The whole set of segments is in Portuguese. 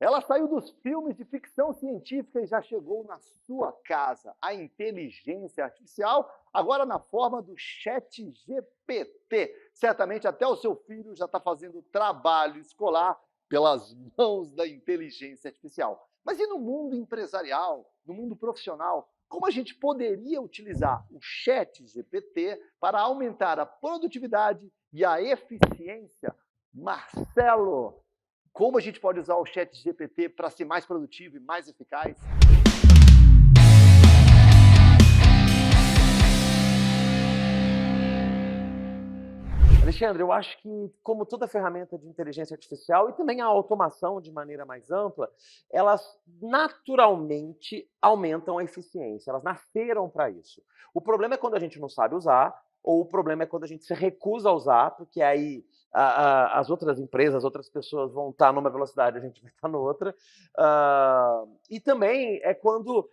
Ela saiu dos filmes de ficção científica e já chegou na sua casa. A inteligência artificial, agora na forma do ChatGPT. Certamente até o seu filho já está fazendo trabalho escolar pelas mãos da inteligência artificial. Mas e no mundo empresarial, no mundo profissional? Como a gente poderia utilizar o ChatGPT para aumentar a produtividade e a eficiência? Marcelo, como a gente pode usar o ChatGPT para ser mais produtivo e mais eficaz? Alexandre, eu acho que, como toda ferramenta de inteligência artificial e também a automação de maneira mais ampla, elas naturalmente aumentam a eficiência, elas nasceram para isso. O problema é quando a gente não sabe usar, ou o problema é quando a gente se recusa a usar, porque aí as outras empresas, as outras pessoas vão estar numa velocidade, a gente vai estar noutra. E também é quando,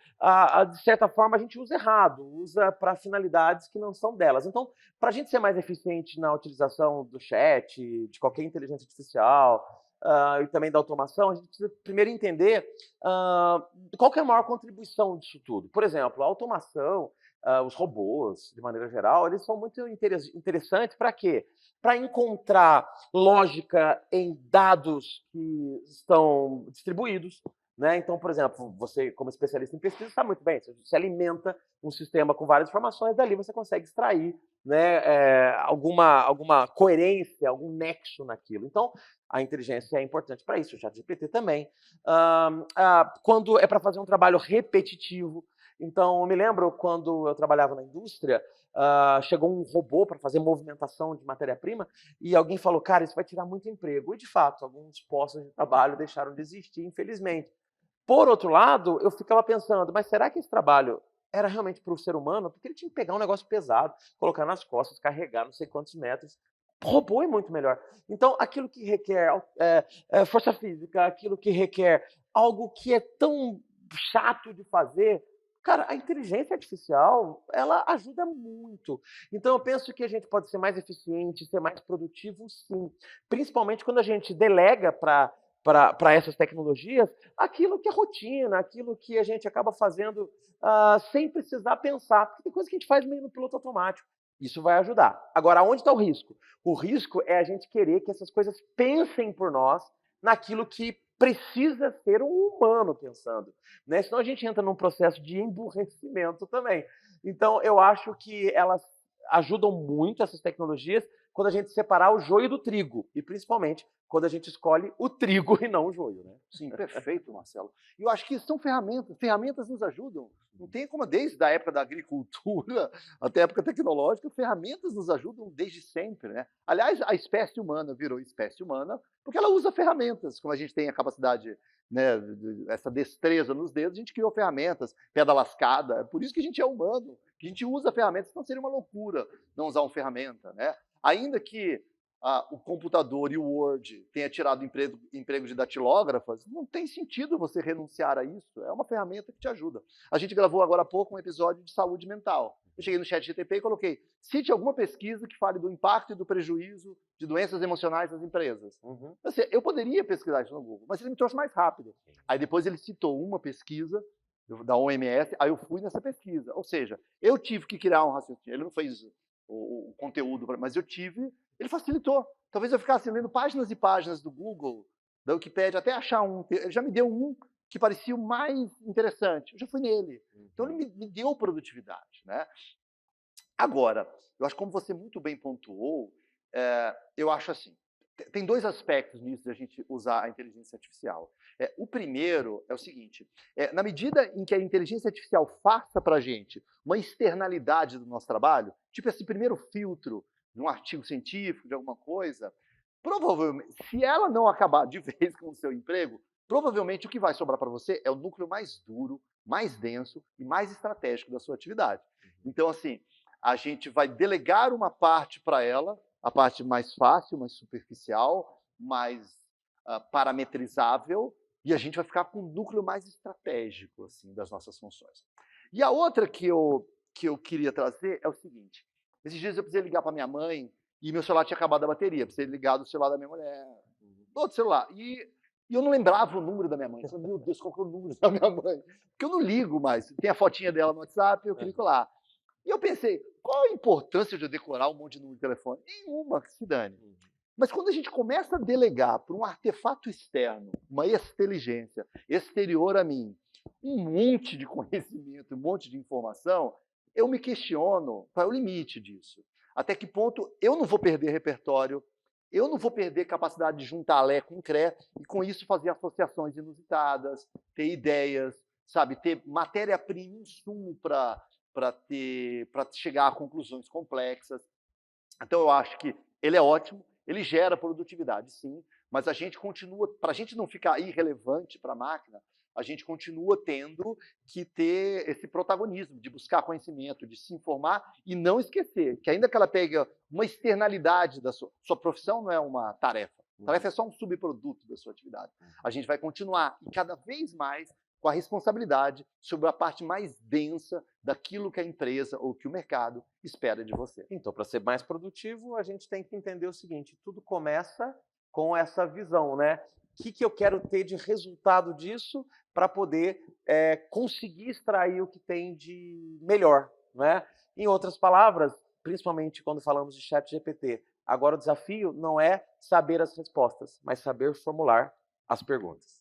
de certa forma, a gente usa errado, usa para finalidades que não são delas. Então, para a gente ser mais eficiente na utilização do chat, de qualquer inteligência artificial, e também da automação, a gente precisa primeiro entender qual que é a maior contribuição disso tudo. Por exemplo, a automação, os robôs, de maneira geral, eles são muito interessantes para quê? Para encontrar lógica em dados que estão distribuídos. Né? Então, por exemplo, você, como especialista em pesquisa, sabe muito bem, você alimenta um sistema com várias informações, dali você consegue extrair, né, alguma coerência, algum nexo naquilo. Então, a inteligência é importante para isso, o ChatGPT também. Quando é para fazer um trabalho repetitivo, então, eu me lembro quando eu trabalhava na indústria, chegou um robô para fazer movimentação de matéria-prima e alguém falou, cara, isso vai tirar muito emprego. E, de fato, alguns postos de trabalho deixaram de existir, infelizmente. Por outro lado, eu ficava pensando, mas será que esse trabalho era realmente para o ser humano? Porque ele tinha que pegar um negócio pesado, colocar nas costas, carregar não sei quantos metros. O robô é muito melhor. Então, aquilo que requer força física, aquilo que requer algo que é tão chato de fazer, cara, a inteligência artificial, ela ajuda muito. Então, eu penso que a gente pode ser mais eficiente, ser mais produtivo, sim. Principalmente quando a gente delega para essas tecnologias aquilo que é rotina, aquilo que a gente acaba fazendo sem precisar pensar. Porque tem coisa que a gente faz meio no piloto automático. Isso vai ajudar. Agora, onde está o risco? O risco é a gente querer que essas coisas pensem por nós naquilo que precisa ser um humano pensando. Né? Senão a gente entra num processo de emburrecimento também. Então, eu acho que elas ajudam muito, essas tecnologias, quando a gente separar o joio do trigo. E, principalmente, quando a gente escolhe o trigo e não o joio, né? Sim, perfeito, Marcelo. E eu acho que são ferramentas, ferramentas nos ajudam. Não tem como, desde a época da agricultura até a época tecnológica, ferramentas nos ajudam desde sempre, né? Aliás, a espécie humana virou espécie humana porque ela usa ferramentas, como a gente tem a capacidade, né, essa destreza nos dedos, a gente criou ferramentas, pedra lascada, é por isso que a gente é humano, que a gente usa ferramentas, senão seria uma loucura não usar uma ferramenta, né? Ainda que o computador e o Word tenha tirado emprego de datilógrafas, não tem sentido você renunciar a isso. É uma ferramenta que te ajuda. A gente gravou agora há pouco um episódio de saúde mental. Eu cheguei no ChatGPT e coloquei, cite alguma pesquisa que fale do impacto e do prejuízo de doenças emocionais nas empresas. Uhum. Assim, eu poderia pesquisar isso no Google, mas ele me trouxe mais rápido. Aí depois ele citou uma pesquisa da OMS, aí eu fui nessa pesquisa. Ou seja, eu tive que criar um raciocínio. Ele não fez o conteúdo, mas eu tive. Ele facilitou. Talvez eu ficasse lendo páginas e páginas do Google, da Wikipédia, até achar um. Ele já me deu um que parecia o mais interessante. Eu já fui nele. Então ele me deu produtividade, né? Agora, eu acho que como você muito bem pontuou, eu acho assim, tem dois aspectos nisso de a gente usar a inteligência artificial. O primeiro é o seguinte, na medida em que a inteligência artificial faça para a gente uma externalidade do nosso trabalho, tipo esse primeiro filtro de um artigo científico, de alguma coisa, provavelmente, se ela não acabar de vez com o seu emprego, provavelmente o que vai sobrar para você é o núcleo mais duro, mais denso e mais estratégico da sua atividade. Então, assim, a gente vai delegar uma parte para ela, a parte mais fácil, mais superficial, mais parametrizável, e a gente vai ficar com um núcleo mais estratégico assim, das nossas funções. E a outra que eu queria trazer é o seguinte, esses dias eu precisei ligar para minha mãe, e meu celular tinha acabado a bateria, precisei ligar do celular da minha mulher, outro celular, e E eu não lembrava o número da minha mãe. Eu falei, meu Deus, qual que é o número da minha mãe? Porque eu não ligo mais. Tem a fotinha dela no WhatsApp, eu clico lá. E eu pensei, qual a importância de eu decorar um monte de número de telefone? Nenhuma, que se dane. Mas quando a gente começa a delegar para um artefato externo, uma inteligência exterior a mim, um monte de conhecimento, um monte de informação, eu me questiono qual é o limite disso. Até que ponto eu não vou perder repertório, eu não vou perder capacidade de juntar Lé com Cré e com isso fazer associações inusitadas, ter ideias, sabe, ter matéria-prima, insumo para chegar a conclusões complexas. Então eu acho que ele é ótimo, ele gera produtividade, sim, mas a gente continua, para a gente não ficar irrelevante para a máquina, a gente continua tendo que ter esse protagonismo de buscar conhecimento, de se informar e não esquecer que ainda que ela pegue uma externalidade da sua profissão, não é uma tarefa. A tarefa é só um subproduto da sua atividade. A gente vai continuar e cada vez mais com a responsabilidade sobre a parte mais densa daquilo que a empresa ou que o mercado espera de você. Então, para ser mais produtivo, a gente tem que entender o seguinte, tudo começa com essa visão, né? O que eu quero ter de resultado disso para poder conseguir extrair o que tem de melhor, né? Em outras palavras, principalmente quando falamos de ChatGPT, agora o desafio não é saber as respostas, mas saber formular as perguntas.